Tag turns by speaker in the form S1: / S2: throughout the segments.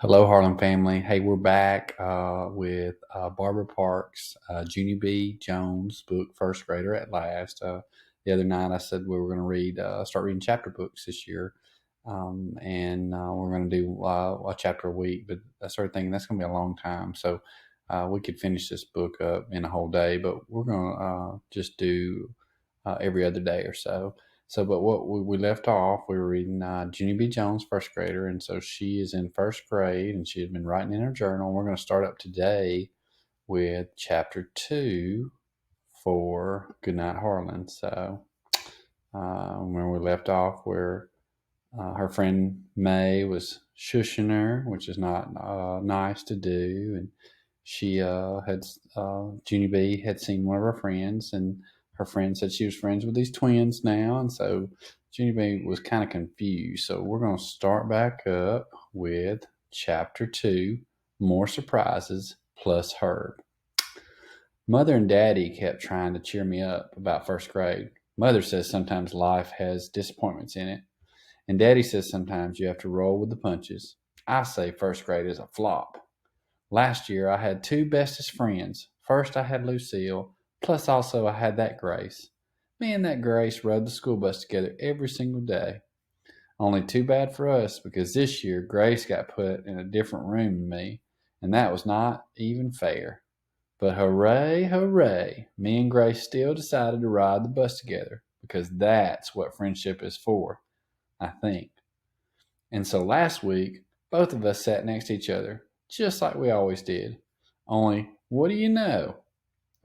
S1: Hello, Harlan family. Hey, we're back with Barbara Parks' Junie B. Jones book, First Grader at Last. The other night I said we were going to start reading chapter books this year. And we're going to do a chapter a week, but I started thinking that's going to be a long time. So we could finish this book up in a whole day, but we're going to just do every other day or so. So, but what we left off, we were reading Junie B. Jones, first grader, and so she is in first grade, and she had been writing in her journal. We're going to start up today with chapter 2 for Goodnight, Harlan. So, when we left off, where her friend May was shushing her, which is not nice to do, and she Junie B had seen one of her friends, and her friend said she was friends with these twins now, and so Junie B was kind of confused. So we're going to start back up with chapter 2, More Surprises plus Herb. Mother and Daddy kept trying to cheer me up about first grade. Mother says sometimes life has disappointments in it, and Daddy says sometimes you have to roll with the punches. I say first grade is a flop. Last year I had two bestest friends. First I had Lucille, plus also I had that Grace. Me and that Grace rode the school bus together every single day. Only too bad for us because this year Grace got put in a different room than me, and that was not even fair. But hooray, hooray, me and Grace still decided to ride the bus together because that's what friendship is for, I think. And so last week, both of us sat next to each other, just like we always did. Only, what do you know?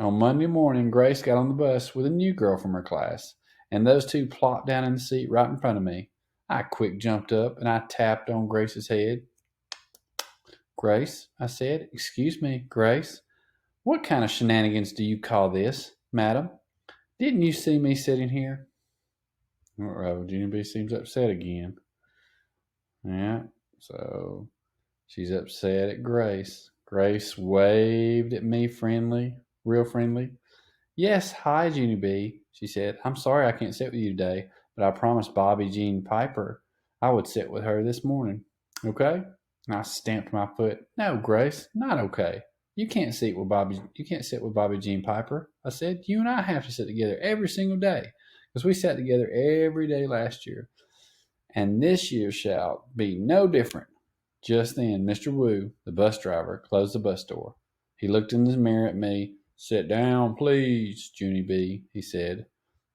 S1: On Monday morning, Grace got on the bus with a new girl from her class, and those two plopped down in the seat right in front of me. I quick jumped up and I tapped on Grace's head. Grace, I said, excuse me, Grace, what kind of shenanigans do you call this, madam? Didn't you see me sitting here? Oh, Junie B seems upset again. Yeah, so she's upset at Grace. Grace waved at me friendly, real friendly. Yes, hi, Junie B, she said. I'm sorry I can't sit with you today, but I promised Bobby Jean Piper I would sit with her this morning. Okay? And I stamped my foot. No, Grace, not okay. You can't sit with Bobby Jean Piper. I said, you and I have to sit together every single day. Because we sat together every day last year. And this year shall be no different. Just then, Mr. Wu, the bus driver, closed the bus door. He looked in the mirror at me. Sit down, please, Junie B, he said.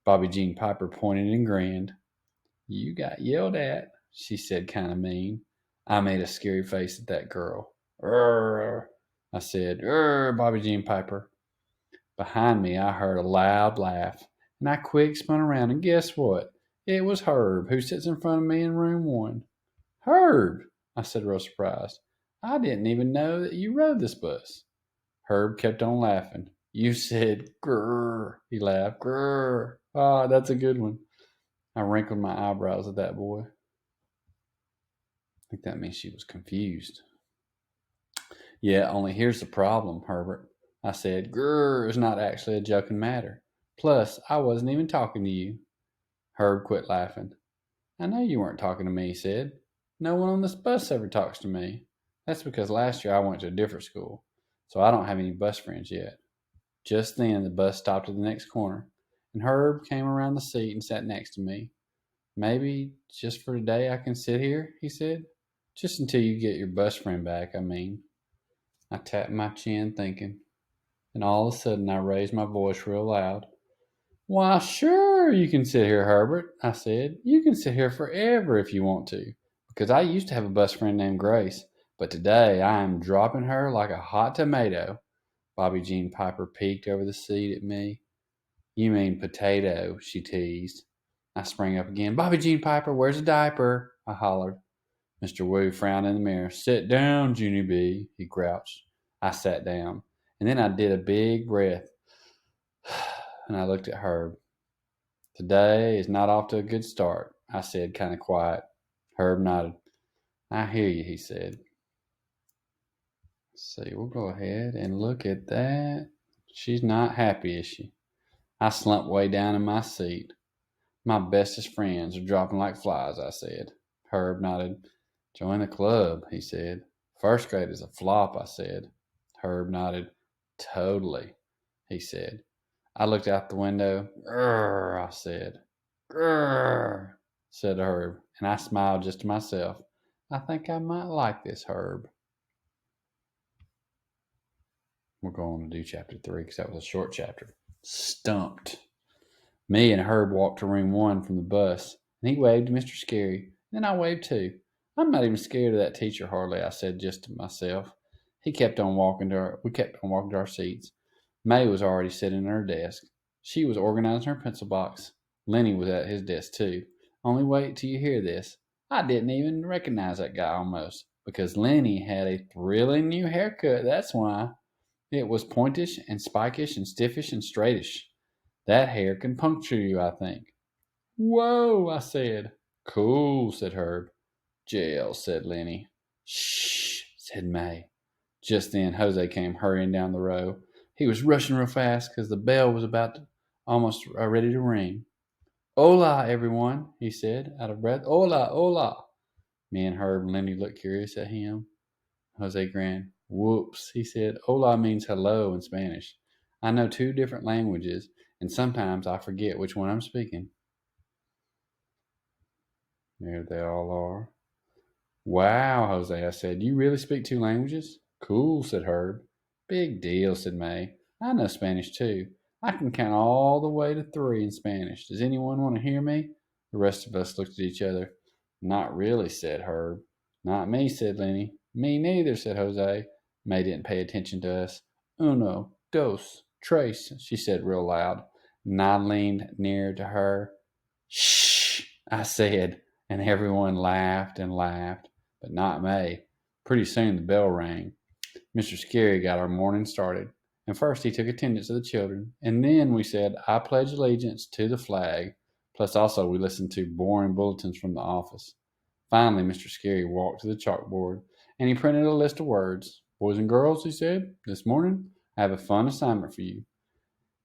S1: Bobby Jean Piper pointed and grinned. You got yelled at, she said, kind of mean. I made a scary face at that girl. Urgh, I said. Urgh, Bobby Jean Piper. Behind me, I heard a loud laugh, and I quick spun around, and guess what? It was Herb, who sits in front of me in room 1. Herb, I said, real surprised. I didn't even know that you rode this bus. Herb kept on laughing. You said grrr, he laughed. Grrr. Ah, that's a good one. I wrinkled my eyebrows at that boy. I think that means she was confused. Yeah, only here's the problem, Herbert. I said, grrr is not actually a joking matter. Plus, I wasn't even talking to you. Herb quit laughing. I know you weren't talking to me, he said. No one on this bus ever talks to me. That's because last year I went to a different school, so I don't have any bus friends yet. Just then the bus stopped at the next corner, and Herb came around the seat and sat next to me. Maybe just for today I can sit here, he said. Just until you get your bus friend back, I mean. I tapped my chin thinking, and all of a sudden I raised my voice real loud. Why, sure, you can sit here, Herbert, I said. You can sit here forever if you want to, because I used to have a best friend named Grace, but today I am dropping her like a hot tomato. Bobby Jean Piper peeked over the seat at me. You mean potato, she teased. I sprang up again. Bobby Jean Piper, where's a diaper? I hollered. Mr. Wu frowned in the mirror. Sit down, Junie B, he grouched. I sat down, and then I did a big breath, and I looked at Herb. Today is not off to a good start, I said, kind of quiet. Herb nodded. I hear you, he said. Let's see, we'll go ahead and look at that. She's not happy, is she? I slumped way down in my seat. My bestest friends are dropping like flies, I said. Herb nodded. Join the club, he said. First grade is a flop, I said. Herb nodded. Totally, he said. I looked out the window. Grrr, I said. Grrr, said Herb, and I smiled just to myself. I think I might like this Herb. We're going to do chapter 3 because that was a short chapter. Stumped. Me and Herb walked to room 1 from the bus, and he waved to Mr. Scary. Then I waved too. I'm not even scared of that teacher hardly, I said just to myself. We kept on walking to our seats. May was already sitting at her desk. She was organizing her pencil box. Lenny was at his desk too. Only wait till you hear this. I didn't even recognize that guy almost, because Lenny had a thrilling new haircut, that's why. It was pointish and spikish and stiffish and straightish. That hair can puncture you, I think. Whoa, I said. Cool, said Herb. Jail, said Lenny. Shh, said May. Just then, Jose came hurrying down the row. He was rushing real fast because the bell was almost ready to ring. Hola, everyone, he said, out of breath. Hola, hola. Me and Herb and Lenny looked curious at him. Jose grinned. Whoops, he said. Hola means hello in Spanish. I know 2 different languages, and sometimes I forget which one I'm speaking. There they all are. Wow, Jose, I said. You really speak 2 languages? Cool, said Herb. Big deal, said May. I know Spanish too. I can count all the way to 3 in Spanish. Does anyone want to hear me? The rest of us looked at each other. Not really, said Herb. Not me, said Lenny. Me neither, said Jose. May didn't pay attention to us. Uno, dos, tres, she said real loud, and I leaned near to her. Shh, I said, and everyone laughed and laughed, but not May. Pretty soon the bell rang. Mr. Scary got our morning started, and first he took attendance of the children, and then we said, I pledge allegiance to the flag, plus also we listened to boring bulletins from the office. Finally, Mr. Scary walked to the chalkboard, and he printed a list of words. Boys and girls, he said, this morning I have a fun assignment for you.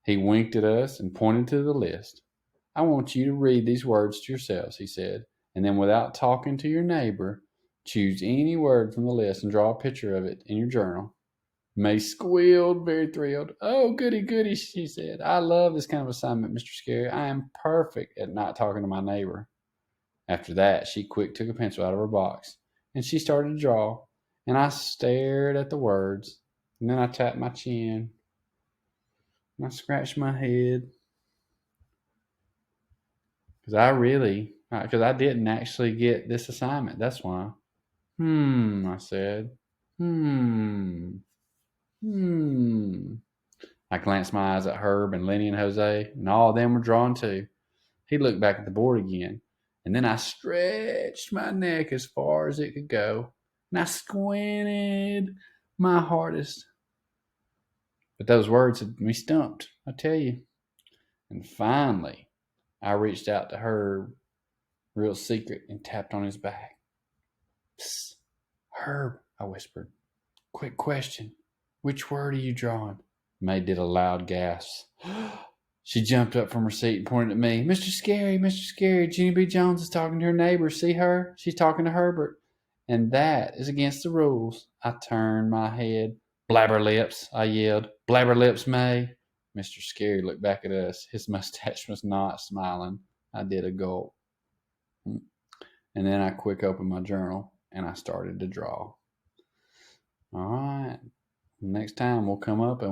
S1: He winked at us and pointed to the list. I want you to read these words to yourselves, he said, and then without talking to your neighbor, choose any word from the list and draw a picture of it in your journal. May squealed, very thrilled. Oh, goody, goody, she said. I love this kind of assignment, Mr. Scary. I am perfect at not talking to my neighbor. After that, she quick took a pencil out of her box, and she started to draw, and I stared at the words, and then I tapped my chin, and I scratched my head, because I didn't actually get this assignment, that's why. I said. Hmm. I glanced my eyes at Herb and Lenny and Jose, and all of them were drawing too. He looked back at the board again, and then I stretched my neck as far as it could go, and I squinted my hardest. But those words had me stumped, I tell you. And finally, I reached out to Herb, real secret, and tapped on his back. Psst, Herb, I whispered. Quick question. Which word are you drawing? May did a loud gasp. She jumped up from her seat and pointed at me. Mr. Scary, Mr. Scary, Junie B. Jones is talking to her neighbor. See her? She's talking to Herbert. And that is against the rules. I turned my head. Blabber lips, I yelled. Blabber lips, May. Mr. Scary looked back at us. His mustache was not smiling. I did a gulp. And then I quick opened my journal and I started to draw. All right. Next time we'll come up and